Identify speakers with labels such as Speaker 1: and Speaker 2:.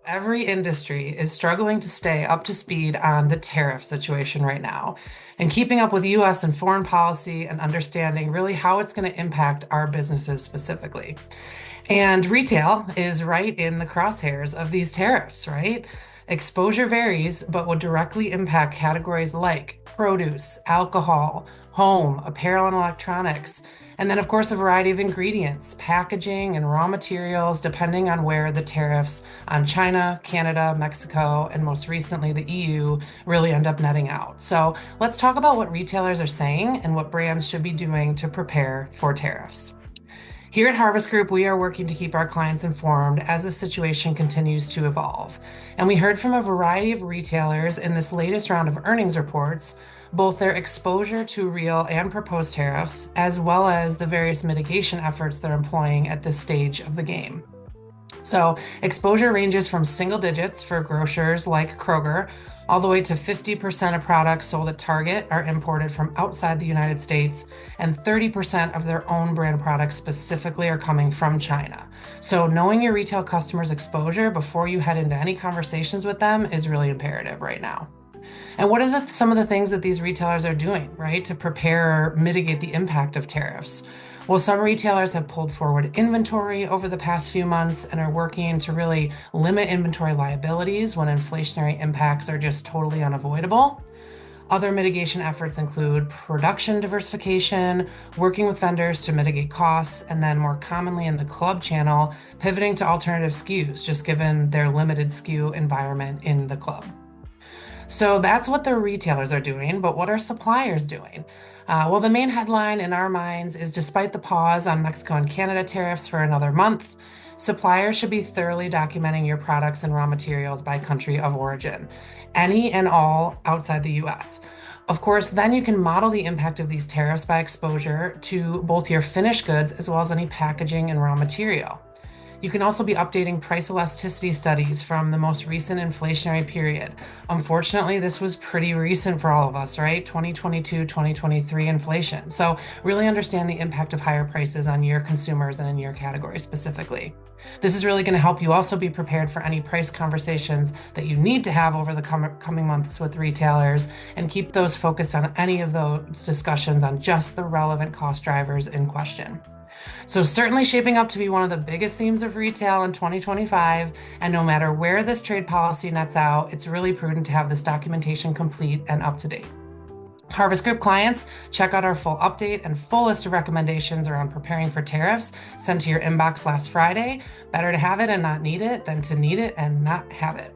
Speaker 1: Every industry is struggling to stay up to speed on the tariff situation right now and keeping up with US and foreign policy and understanding really how it's going to impact our businesses specifically. And retail is right in the crosshairs of these tariffs, right? Exposure varies, but will directly impact categories like produce, alcohol, home, apparel, and electronics. And then, of course, a variety of ingredients, packaging, and raw materials, depending on where the tariffs on China, Canada, Mexico, and most recently the EU really end up netting out. So let's talk about what retailers are saying and what brands should be doing to prepare for tariffs. Here at Harvest Group, we are working to keep our clients informed as the situation continues to evolve. And we heard from a variety of retailers in this latest round of earnings reports, both their exposure to real and proposed tariffs, as well as the various mitigation efforts they're employing at this stage of the game. So, exposure ranges from single digits for grocers like Kroger, all the way to 50% of products sold at Target are imported from outside the United States, and 30% of their own brand products specifically are coming from China. So, knowing your retail customers' exposure before you head into any conversations with them is really imperative right now. And what are some of the things that these retailers are doing, right, to prepare or mitigate the impact of tariffs? Well, some retailers have pulled forward inventory over the past few months and are working to really limit inventory liabilities when inflationary impacts are just totally unavoidable. Other mitigation efforts include production diversification, working with vendors to mitigate costs, and then more commonly in the club channel, pivoting to alternative SKUs, just given their limited SKU environment in the club. So that's what the retailers are doing, but what are suppliers doing? Well, the main headline in our minds is despite the pause on Mexico and Canada tariffs for another month, suppliers should be thoroughly documenting your products and raw materials by country of origin, any and all outside the US. Of course, then you can model the impact of these tariffs by exposure to both your finished goods as well as any packaging and raw material. You can also be updating price elasticity studies from the most recent inflationary period. Unfortunately, this was pretty recent for all of us, right? 2022, 2023 inflation. So really understand the impact of higher prices on your consumers and in your category specifically. This is really going to help you also be prepared for any price conversations that you need to have over the coming months with retailers and keep those focused on any of those discussions on just the relevant cost drivers in question. So, certainly shaping up to be one of the biggest themes of retail in 2025. And no matter where this trade policy nets out, it's really prudent to have this documentation complete and up to date. Harvest Group clients, check out our full update and full list of recommendations around preparing for tariffs sent to your inbox last Friday. Better to have it and not need it than to need it and not have it.